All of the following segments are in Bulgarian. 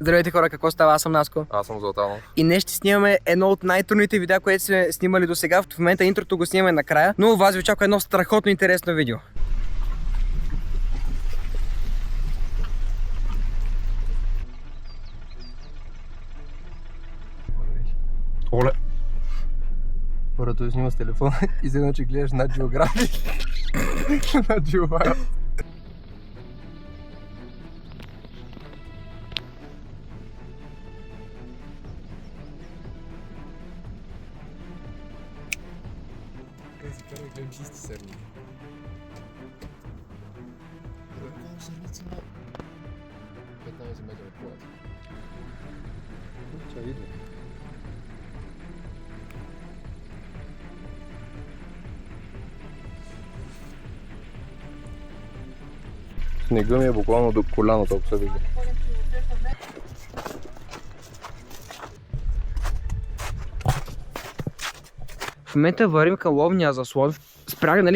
Здравейте хора, какво става? Аз съм Наско. Аз съм Златанов. И днес ще снимаме едно от най-трудните видеа, което сме снимали до сега. В момента интрото го снимаме накрая, но вас ви очаква едно страхотно интересно видео. Оле! Първото снима с телефона и след че гледаш над Geographic. Над Geographic. Как си карай, гледам чисти сърни. 15 метра от колата. Чай, идва. Снега ми е буквално до коляното, ако се вижда. В момента вървим към ловния заслон.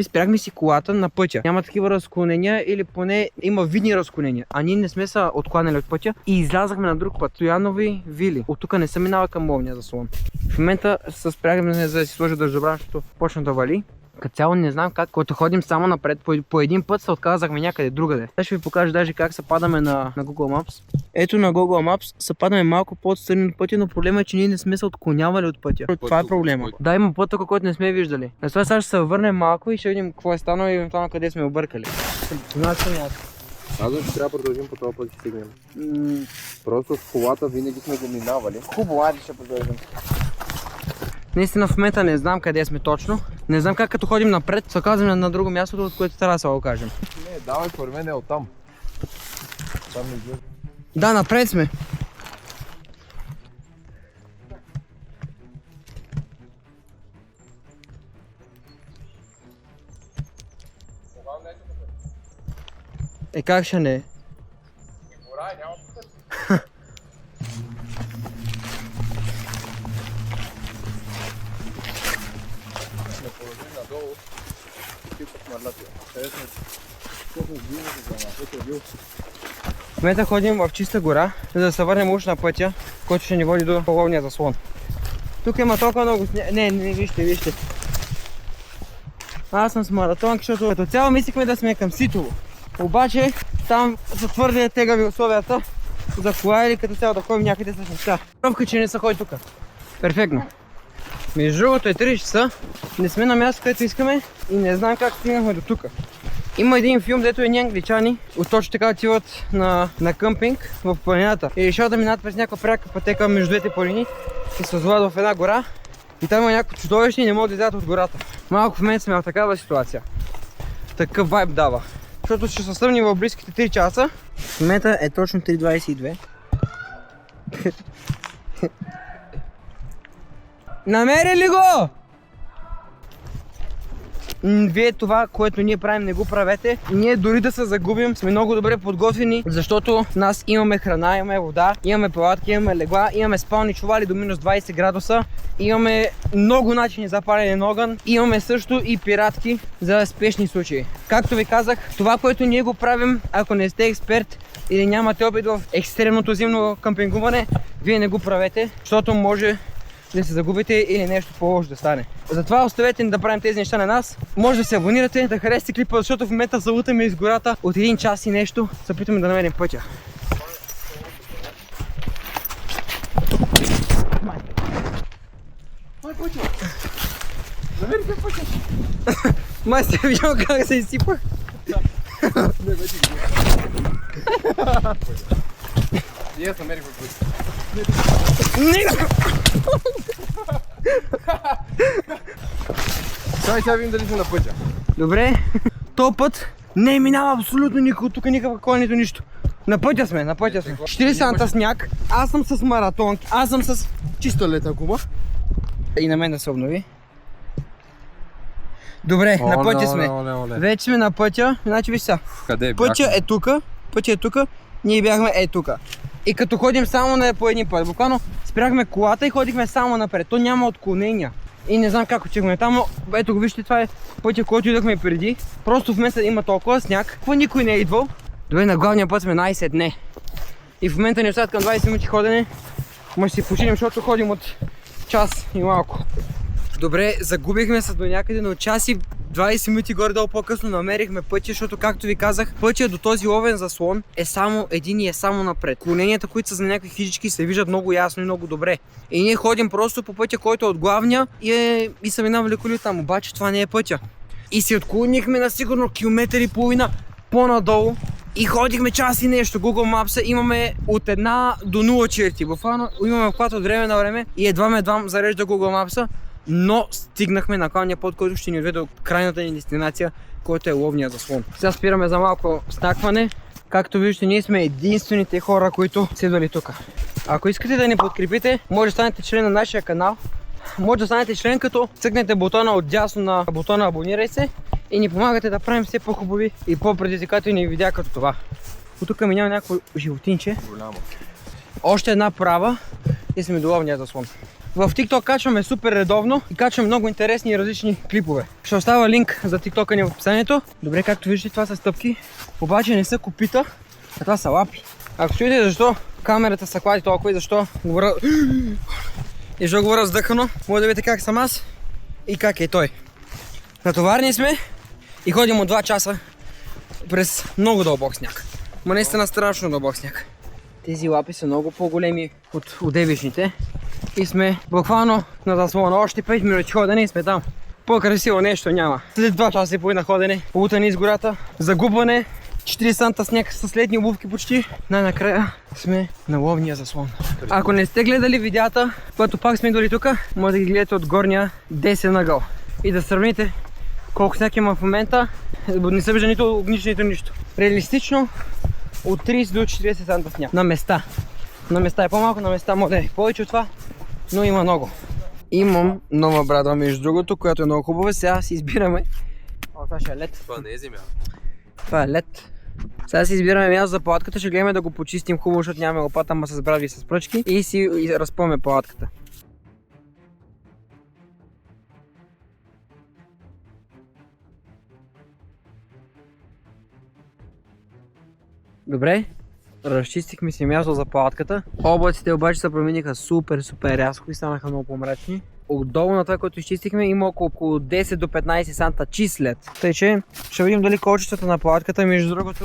Спряхме си колата на пътя. Няма такива разклонения или поне има видни разклонения. А ние не сме се откланяли от пътя и излязахме на друг път. Стоянови вили. От тук не се минава към ловния заслон. В момента се спряхме за да си сложа дъждобран, защото почна да вали. Като цяло не знам как, когато ходим само напред, по един път се отказахме някъде другаде. Сега ще ви покажа даже как се падаме на Google Maps. Ето на Google Maps се падаме малко по-отстрани от пътя, но проблема е, че ние не сме се отклонявали от пътя. Това е проблема. Да, има път тук, който не сме виждали. На това сега ще се върнем малко и ще видим какво е станало и евентуално къде сме объркали. Казвам, че трябва да продължим по този път и стигнем. Просто с колата винаги сме го минавали. Хубаво, айде ще продължим. Наистина в момента не знам къде сме точно. Не знам как като ходим напред, се оказваме на друго място, от което трябва да се го кажем. Не, давай, според мен е оттам. Там не изглежда. Да, напред сме. Е, как ще не? Гора, няма път. Сме положили надолу и път мърлатия. Къде сме? В момента ходим в чиста гора, за да се върнем уж на пътя, който ще ни води до ловния заслон. Тук има толкова много сняг. Не, вижте. Аз съм с маратонки, защото като цяло мислихме да сме към Ситово. Обаче там са твърде тегави условията за кола или като цяло да ходим някъде с неща. Пробка, че не се ходи тук. Перфектно. Между другото е 3 часа, не сме на място, където искаме и не знам как стигнахме до тук. Има един филм, дето едни англичани точно така отиват на къмпинг в планината и решават да минат през някаква пряка пътека между двете планини и се озовават в една гора и там има някакво чудовище и не могат да излязат от гората. Малко в момента сме в такава ситуация. Такъв вайб дава. Защото ще се сръмним в близките 3 часа. В момента е точно 3:22. Намери ли го? Вие това, което ние правим, не го правете. Ние дори да се загубим, сме много добре подготвени, защото нас имаме храна, имаме вода, имаме палатки, имаме легла, имаме спални чували до минус 20 градуса, имаме много начини за палене на огън, имаме също и пиратки за спешни случаи. Както ви казах, това, което ние го правим, ако не сте експерт или нямате опит в екстремното зимно къмпингуване, вие не го правете, защото може да се загубите или нещо по-лошо да стане. Затова оставете ни да правим тези неща на нас. Може да се абонирате, да харесате клипа, защото в момента се лутаме из гората от 1 час и нещо. Се опитваме да намерим пътя. Май пътя! Намерихме пътя! Май сте видял как се изсипах? Не, вече ги и аз намерихме пътя. Сега видим дали сме на пътя. Добре. Този път не минава абсолютно никой, тук никаква кола, нито нищо. На пътя сме. 40 сняг, аз съм с маратонки, аз съм с чиста лета гума. И на мен да се обнови. Добре, на пътя сме. Вече сме на пътя, значи виж сега. Къде пътя е тук, ние бяхме тук. И като ходим само по един път, буквално спряхме колата и ходихме само напред, то няма отклонения. И не знам как отчихме там, но ето го вижте, това е пътя, който идвахме преди. Просто в момента има толкова сняг, никой не е идвал. Добре, на главния път сме най-сетне. И в момента ни остават към 20 минути ходене. Може си починем, защото ходим от час и малко. Добре, загубихме се до някъде, но час и 20 минути горе-долу по-късно намерихме пътя, защото както ви казах, пътя до този ловен заслон е само един и е само напред. Клоненията, които са за някакви хижички, се виждат много ясно и много добре. И ние ходим просто по пътя, който е от главния и са минавали коли там, обаче това не е пътя. И си отклонихме на сигурно километър и половина по-надолу и ходихме час и нещо. Google Maps имаме от 1 до 0 черти. Буквално имаме обхват от време на време и едва зарежда Google Maps, но стигнахме на главния път, който ще ни отведе до крайната ни дестинация, който е ловния заслон. Сега спираме за малко снакване. Както виждате, ние сме единствените хора, които седвали тук. Ако искате да ни подкрепите, може да станете член на нашия канал. Може да станете член, като цъкнете бутона отдясно на бутона абонирай се и ни помагате да правим все по-хубави и по-предизвикателни видеа като това. От тук минава някакво животинче. Голямо. Още една права и сме до ловния заслон. В TikTok качваме супер редовно и качваме много интересни и различни клипове. Ще остава линк за TikTok ни в описанието. Добре, както виждате, това са стъпки, обаче не са копита, а това са лапи. Ако чуете защо камерата се клади толкова и защо говоря... И защо говоря вздъхано, може да видите как съм аз и как е той. Натоварни сме и ходим от 2 часа през много дълбок сняг. Ма наистина страшно дълбок сняг. Тези лапи са много по-големи от удевичните и сме буквално на заслона. Още 5 минути ходене и сме там. По-красиво нещо няма. След 2 часа и половина ходене, полутани из гората, загубване, 4 санта сняг с летни обувки почти. Най-накрая сме на ловния заслон. Ако не сте гледали видеята, когато пак сме идвали тук, може да ги гледате от горния 10 ъгъл. И да сравните колко сняг има в момента. Не се вижда нито огнично, нито нищо. Реалистично от 30 до 40 санта сняг. На места. На места е по-малко, на места може да е повече от това, но има много. Имам нова брада, между другото, която е много хубава. Сега си избираме. О, това ще е лед. Това не е земя. Това е лед. Сега си избираме място за палатката, ще гледаме да го почистим хубаво, защото нямаме лопата, ама с брави и с пръчки. И си разпъваме палатката. Добре, разчистихме си място за палатката. Облаците обаче се промениха супер рязко и станаха много по-мрачни. Отдолу на това, което изчистихме, има около 10 до 15 санта чист лед. Тъй че ще видим дали количеството на палатката, между другото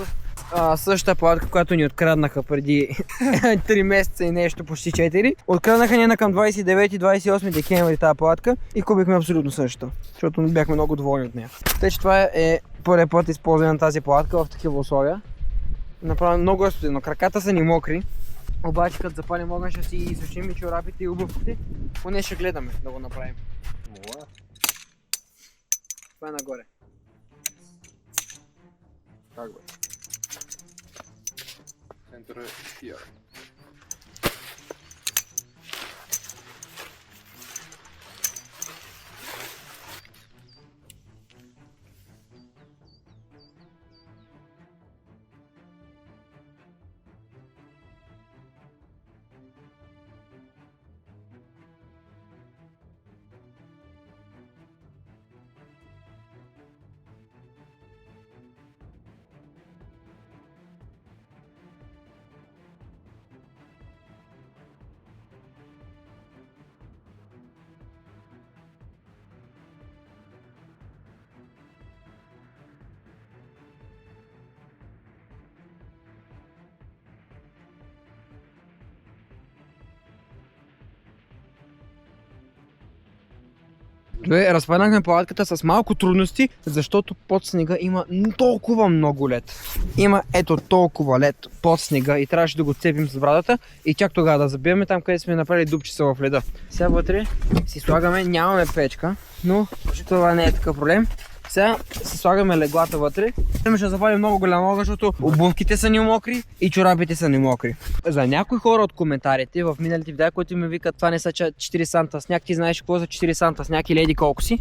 същата палатка, която ни откраднаха преди 3 месеца и нещо, почти 4. Откраднаха ни на към 29-28 декември тази палатка и купихме абсолютно същото, защото бяхме много доволни от нея. Тъй че това е първият път използване на тази палатка в такива условия. Направо много е студено, краката са ни мокри. Обаче като запалим огън ще си сушим и чорапите и обувките. Поне ще гледаме да го направим. Това е нагоре. Как бе? Центъра е here. Добре, разпаднахме палатката с малко трудности, защото под снега има толкова много лед. Има ето толкова лед под снега и трябваше да го цепим с брадата и чак тогава да забиваме там, къде сме направили дупчица в леда. Сега вътре си слагаме, нямаме печка, но това не е такъв проблем. Сега си слагаме леглата вътре. Ще запалим много голям огън, защото обувките са ни мокри и чорапите са ни мокри. За някои хора от коментарите в миналите видеа, които ми викат, това не са 4 санта сняг, ти знаеш какво за 4 санта сняг и леди колко си.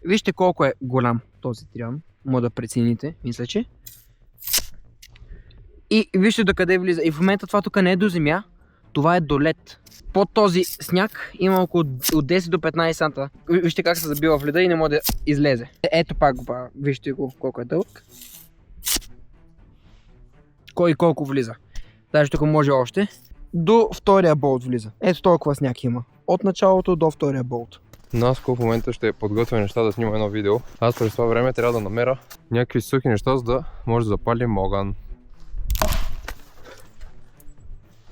Вижте колко е голям този триан. Може да прецените, мисля, че. И вижте до къде влиза. И в момента това тук не е до земя, това е до лед. Под този сняг има около от 10 до 15 санта. Вижте как се забива в леда и не може да излезе. Ето пак го правя. Вижте го колко е дълъг. Кой колко влиза. Даже тук може още. До втория болт влиза. Ето толкова сняг има. От началото до втория болт. Наско в момента ще подготвя неща да снима едно видео. Аз през това време трябва да намеря някакви сухи неща, за да може да запалим огън.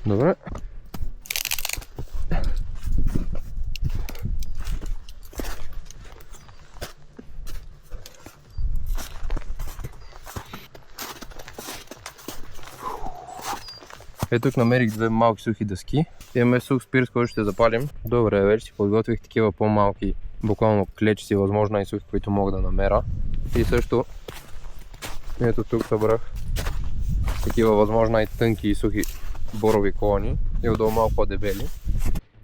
Добре. Ето тук намерих две малки сухи дъски. Имаме сух спирт, който ще запалим. Добре, вече си подготвих такива по-малки, буквално клечици, възможно и сухи, които мога да намеря. И също, ето тук събрах такива възможно и тънки и сухи борови колани и отдолу малко по-дебели.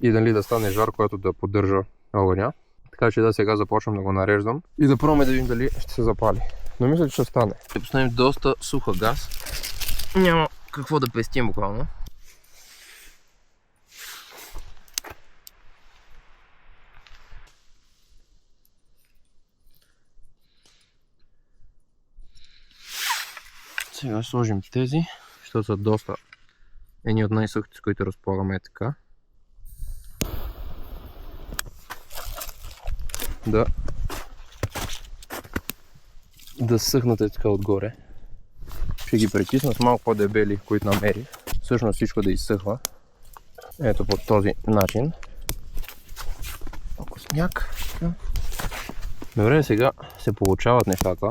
И дали да стане жар, който да поддържа огъня. Така че да, сега започвам да го нареждам и да пробваме да видим дали ще се запали. Но мисля, че ще стане. Ще поставим доста суха газ. Няма какво да пестим буквално. Сега ще сложим тези, защото са доста едни от най-сухите, с които разполагаме така. Да съхнат така отгоре. Ще ги притисна с малко по-дебели, които намерих. Всъщност всичко да изсъхва. Ето по този начин. Малко сняг. Добре, сега се получават нещата.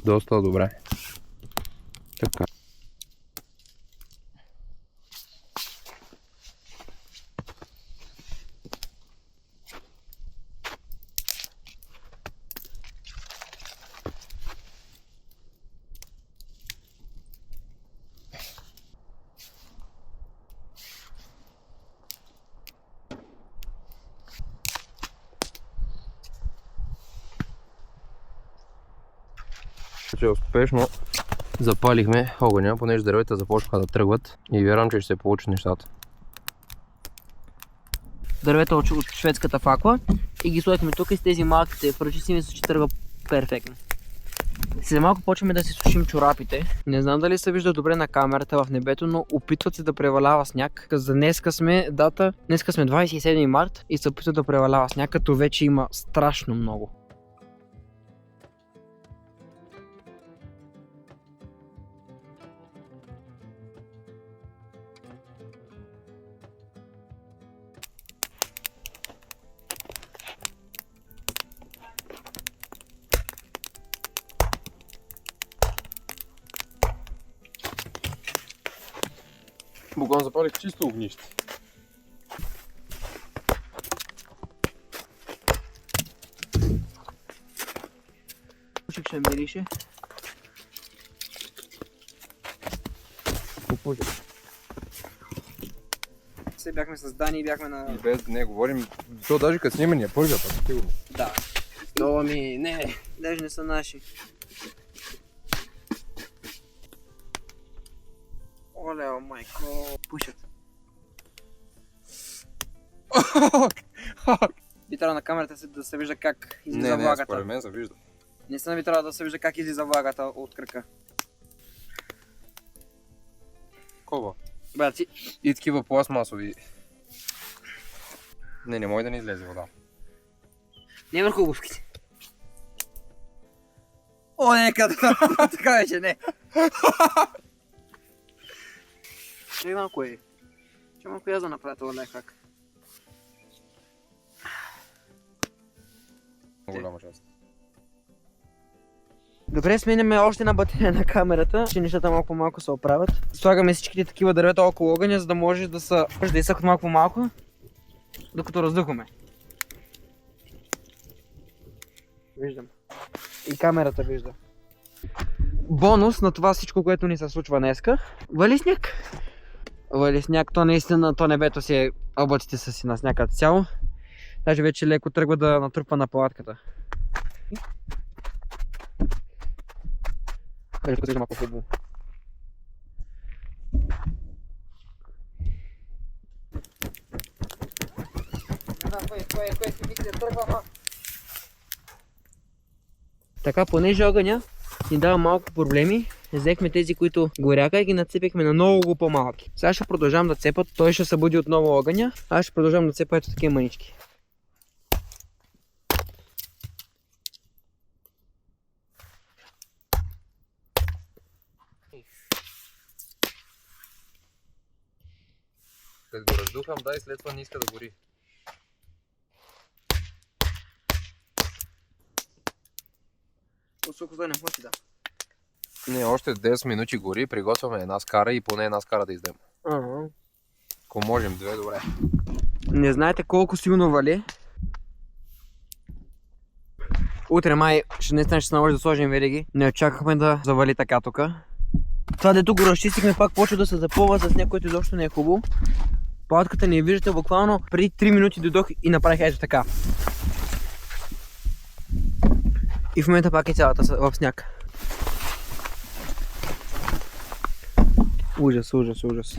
Доста добре. Така. Че успешно запалихме огъня, понеже дървета започнаха да тръгват и вярвам, че ще се получат нещата. Дървета от шведската факла и ги сложихме тук и с тези малките пръчици мисля, че тръгва перфектно. След малко почваме да си сушим чорапите. Не знам дали се вижда добре на камерата в небето, но опитват се да превалява сняг. За днеска сме 27 март и се опитват да превалява сняг, като вече има страшно много. Буквално запалих чисто огнище. Пушек ще мирише. Все бяхме с Дани и бяхме на... И без не говорим, то даже като снимания пържа, пак сигурно. Да. Това ми не. Даже не са наши. Оле, о майко, пушат. Би трябва на камерата да се вижда как излиза влагата. Не, според мен се вижда. Наистина би трябва да се вижда как излиза влагата от кръка. Кова? Брати. И такива пластмасови. Не може да не излезе вода. Не върху обувките. О, не, така вече, не. Чай малко е. Чай малко я да направя това лайфхак. Голяма част. Добре, сменяме още една батерия на камерата, че нещата малко по малко се оправят. Слагаме всичките такива дървета около огъня, за да може да изсъхват малко по малко, докато раздухваме. Виждам. И камерата вижда. Бонус на това всичко, което ни се случва днеска. Вали сняг. Вали сняг, то наистина, то небето си е, облаците са си на сняг като цяло. Даже вече леко тръгва да натрупа на палатката. Хайде, тук малко хубаво. Така, понеже огъня ни дава малко проблеми, взехме тези, които горяха и ги нацепихме на много по-малки. Сега ще продължавам да цепат, той ще събуди отново огъня, аз ще продължавам да цепа ето такива манички. След го раздухам, да, и след това не иска да гори. Сухо да не ходи, да. Не, още 10 минути гори, приготвяме една скара и поне една скара да издем. Ако можем, две, добре. Не знаете колко силно вали. Утре май ще наистина ще се наложи да сложим вериги. Не очаквахме да завали така тук. Това дето го разчистихме пак почва да се запълва с някой, което изобщо не е хубаво. Палатката не виждате, буквално преди 3 минути дойдох и направих ето така. И в момента пак е цялата в сняг. Ужас, ужас, ужас.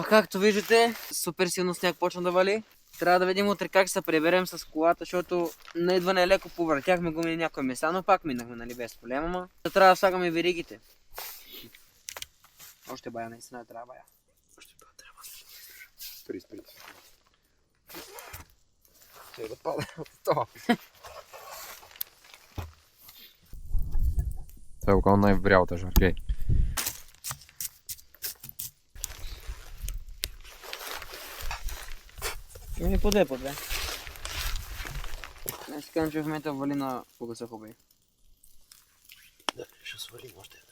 Както виждате, супер силно сняг почна да вали. Трябва да видим утре как ще се приберем с колата, защото на идване леко повъртяхме гуми на някои места, но пак минахме, нали, без проблема, ама трябва да слагаме веригите. Още бая, наистина трябва бая. Още бая трябва. 30. Ще да пада от това. Това е буквално най-врялата жаргей. По две. Не си казвам, че в момента вали на погаса хубави. Да, ще свалим още една.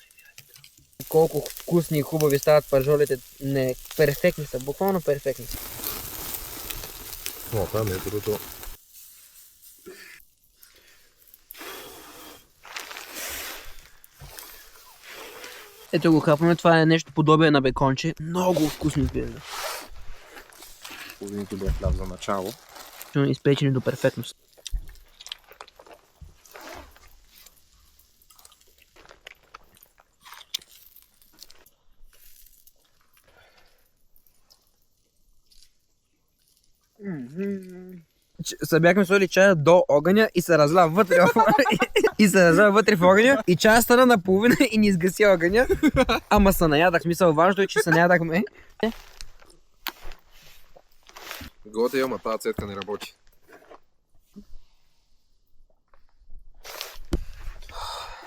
Колко вкусни и хубави стават пържолите. Не, перфектни са, буквално перфектни. О, това е другото. Ето го хапваме, това е нещо подобие на беконче. Много вкусно изглежда. Половините бе хляб за начало. Изпечени до перфектност. Бяхме сложили чая до огъня и се разля вътре в огъня и чая стана наполовина и ни изгаси огъня. Ама се наядах, смисъл важно е, че се наядахме. Готе, ама тази цетка не работи.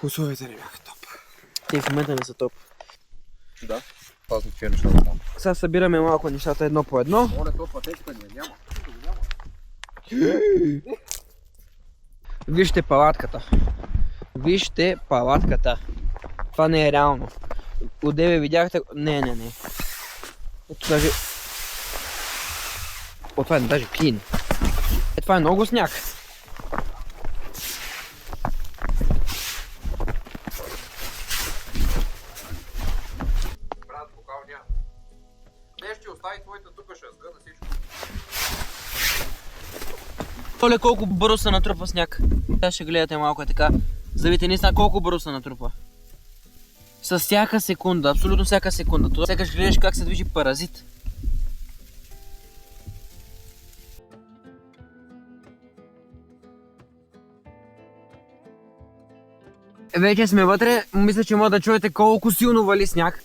Условията не бяха топ. Те в момента не са топ. Да, пазни такива неща да там. Сега събираме малко нещата едно по едно. Моля, то пътечка ни няма. Вижте палатката. Вижте палатката. Това не е реално. Одеве видяхте... Не. Ето даже... О, това е даже клин. Това е много сняг. Брат, бокал няма. Не ще остави твоята тук, ще сгъна всичко. Оле, колко бързо се натрупва сняг. Сега ще гледате малко е така. За да видите наистина колко бързо се натрупва. С всяка секунда, абсолютно всяка секунда. Това сякаш гледаш как се движи паразит. Вече сме вътре, мисля, че може да чуете колко силно вали сняг.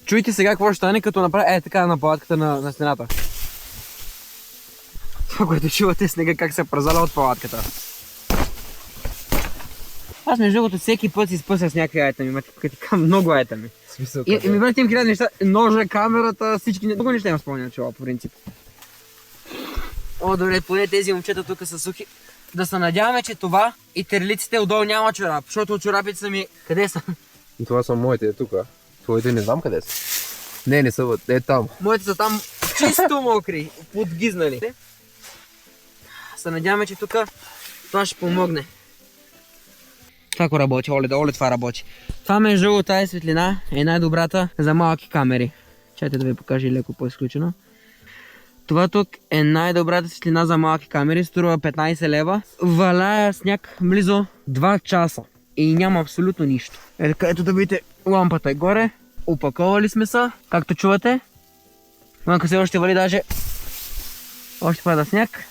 Чуйте сега какво ще стане, като направя така на палатката на стената. Това, което чувате снега как се празаля от палатката. Аз между другото всеки път си спъсах с някакви айтами, ма така много айтами. И ми върнете им хиляди неща, ножа, камерата, всички, много неща имам спомня чува по принцип. О, добре, поне тези момчета тук са сухи. Да се надяваме, че това и терлиците отдолу няма чорап, защото чорапите са ми... Къде са? И това са моите, тука. Твоите не знам къде са. Не са вътре, там. Моите са там чисто мокри, подгизнали. Се надяваме, че тук това ще помогне. Како работи, оле това работи. Това между другото, тази светлина е най-добрата за малки камери. Чайте да ви покажа леко по-изключено. Това тук е най-добрата светлина за малки камери, струва 15 лева. Валяя сняг близо 2 часа и няма абсолютно нищо. Ето да видите, лампата е горе, опаковали сме се, както чувате. Манка се още вали даже, още пада сняг.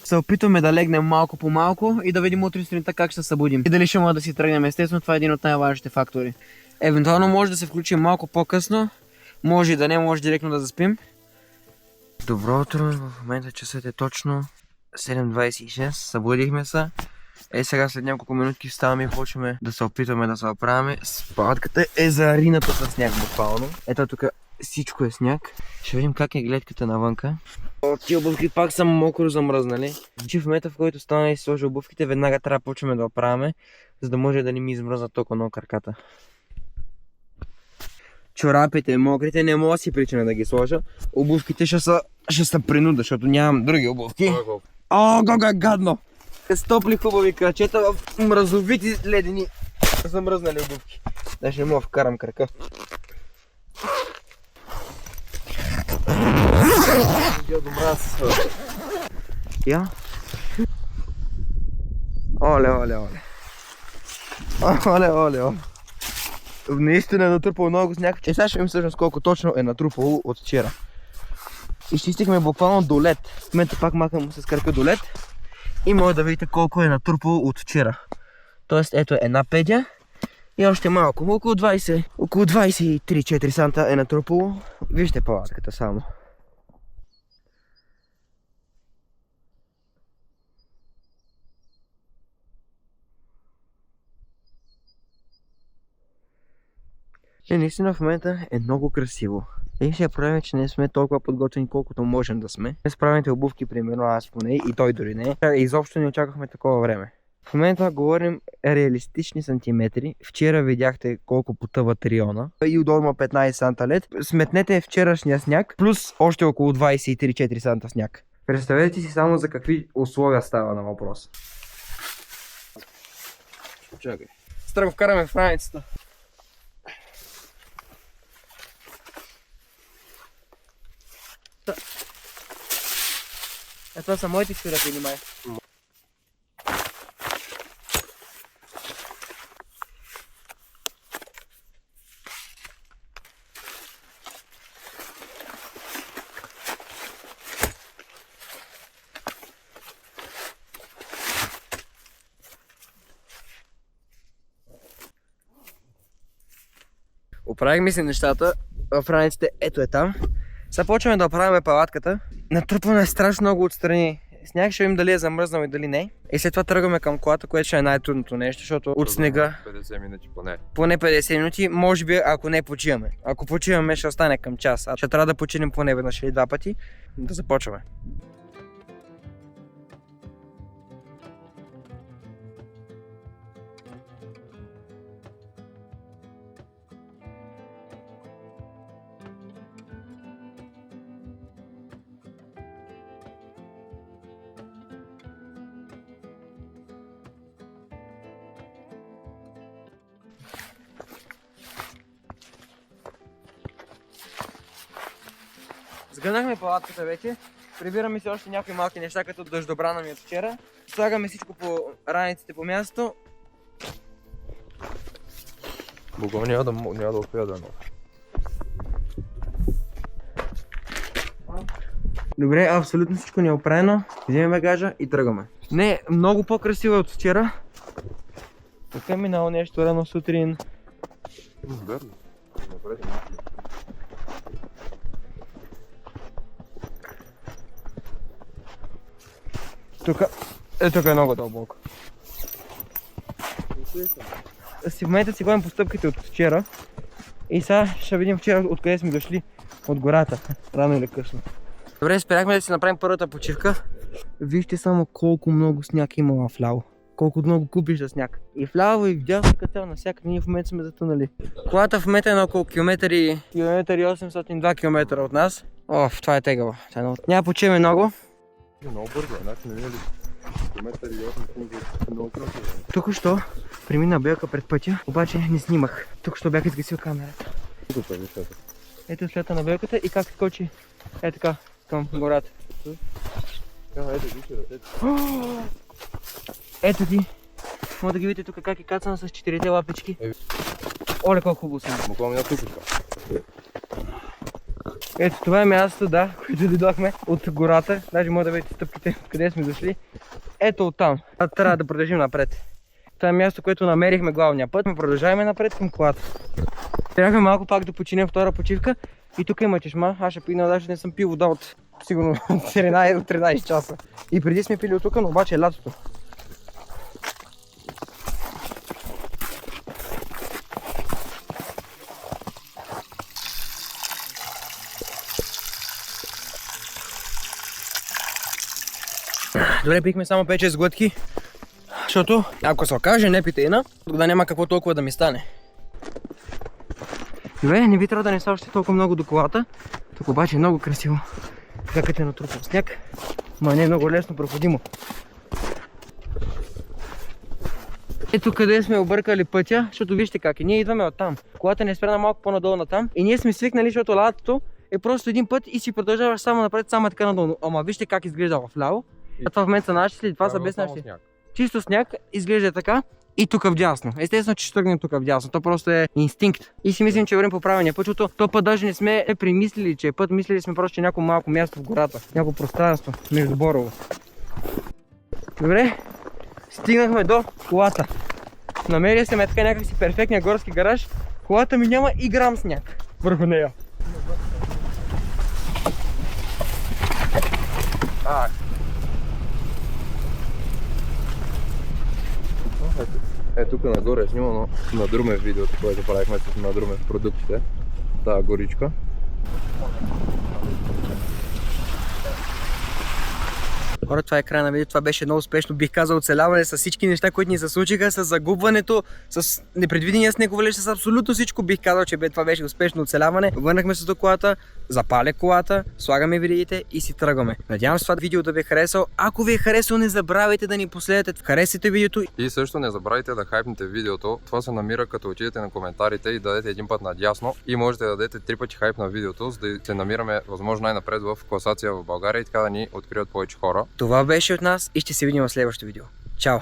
Се опитваме да легнем малко по малко и да видим утре сутринта как ще се събудим. И дали ще може да си тръгнем. Естествено, това е един от най-важните фактори. Евентуално може да се включим малко по-късно. Може и да не, може директно да заспим. Добро утро, в момента часът е точно 7:26, събудихме се. Сега след няколко минутки ставаме и почваме да се опитваме да се оправяме. Палатката е зарината с сняг буквално. Ето тук всичко е сняг. Ще видим как е гледката навънка. Тия обувки пак са мокро замръзнали. В момента, в който стана и сложи обувките, веднага трябва да почваме да оправяме, за да може да не ми измръзнат толкова много краката. Чорапите, мокрите, не мога си причина да ги сложа. Обувките ще са принуда, защото нямам други обувки. О, колко е гадно! С топли хубави крачета в мразовити ледени замръзнали обувки. Даже не мога да вкарам крака. Я? Оле, оле, оле. Оле, оле, оле. Наистина е натрупало много сняг. Сега ще видим всъщност колко точно е натрупало от вчера. Изчистихме буквално до лед. В момента пак махам с крака до лед. И може да видите колко е натрупало от вчера. Тоест ето една педя. И още малко. Около 23-4 санта е натрупало. Вижте палатката само. И наистина в момента е много красиво. Единственият проблем е, че не сме толкова подготвени, колкото можем да сме. Без правилните обувки, примерно аз поне, и той дори не. Изобщо не очаквахме такова време. В момента говорим реалистични сантиметри. Вчера видяхте колко потъват района. И отдолу има 15 санта лед. Сметнете вчерашния сняг, плюс още около 23-4 санта сняг. Представете си само за какви условия става на въпрос. Чакай. Стара го вкараме в раницата. Това са моите чорапи, май. Оправихме си нещата в раниците, ето е там. Сега почваме да оправяме палатката. Натрупваме е страшно много отстрани сняг, ще видим дали е замръзнал и дали не. И след това тръгваме към колата, което ще е най-трудното нещо, защото от снега 50 минути поне. Поне 50 минути, може би ако не почиваме. Ако почиваме ще остане към час, а ще трябва да починем поне веднъж или два пъти. Да започваме. Сгънахме палатката вече, прибираме си още някои малки неща, като дъждобрана ми от вчера. Слагаме всичко по раниците по място. Богом няма да успея да нося. Добре, абсолютно всичко ни е оправено. Вземем багажа и тръгваме. Не, много по-красиво от вчера. Така минало нещо рано сутрин. Верно. Тук е много дълбоко. В момента си ходим по стъпките от вчера. И сега ще видим вчера откъде сме дошли. От гората. Рано или късно. Добре, спряхме да си направим първата почивка. Вижте само колко много сняг има в ляво. Колко много купища сняг. И вляво и вдясно като навсякъде. Ние в момента сме затънали. Колата в момента е на около километър и 802 км от нас. Оф, това е тегаво. Няма почиваме много. Много бързо, значи не минали километър и 8 много красиво. Тук що премина белка пред пътя, обаче не снимах. Тук що бях изгасил камерата. Ето след на белката и как скочи е така към гората. Ето ги. Може да ги видите тук как е кацана с 4-те лапички. Оле колко хубаво съм. Буквално няма тук. Ето това е мястото, да, което дойдохме от гората. Даже може да видите стъпките, къде сме дошли. Ето оттам. Трябва да продължим напред. Това е място, което намерихме главния път. Продължаваме напред към колата. Трябвахме малко пак да починем втора почивка. И тук има чешма. Аз ще пина, даже не съм пил вода от сигурно 13 часа. И преди сме пили от тук, но обаче е лятото. Добре, пихме само 5-6 глътки, защото ако се окаже не питейна, тогава няма какво толкова да ми стане. Добре, не би трябва да не става още толкова много до колата, тук обаче е много красиво. Така като е натрупал сняг, ма не е много лесно проходимо. Ето къде сме объркали пътя, защото вижте как е, ние идваме оттам. Колата не е спряна малко по-надолу натам и ние сме свикнали, защото лятото е просто един път и си продължаваш само напред, само така надолу. Ама вижте как изглежда вляво. Това в момента са наши след това са без наши. Чисто сняг, изглежда така и тук вдясно. Естествено, че ще тръгнем тук вдясно. То просто е инстинкт. И си мислим, че вървим по правилния път, защото то път даже не сме примислили, че е път. Мислили сме просто, че е някакво малко място в гората. Някакво пространство между борово. Добре, стигнахме до колата. Намерили сме така някакси перфектния горски гараж. Колата ми няма и грам сняг върху нея. Тук нагоре е снимано на друме видеото, което правихме на друме продуктите. Тая горичка. Хора, това е края на видеото, това беше много успешно, бих казал, оцеляване с всички неща, които ни се случиха, с загубването, с непредвидения снеговалеж, с абсолютно всичко бих казал, че това беше успешно оцеляване. Върнахме се до колата, запаля колата, слагаме видеите и си тръгваме. Надявам се това видео да ви е харесало. Ако ви е харесало, не забравяйте да ни последвате, харесайте видеото. И също не забравяйте да хайпнете видеото. Това се намира като отидете на коментарите и дадете един път надясно и можете да дадете 3 пъти хайп на видеото, за да се намираме възможно най-напред в класация в България и така да ни открият повече хора. Това беше от нас и ще се видим в следващото видео. Чао!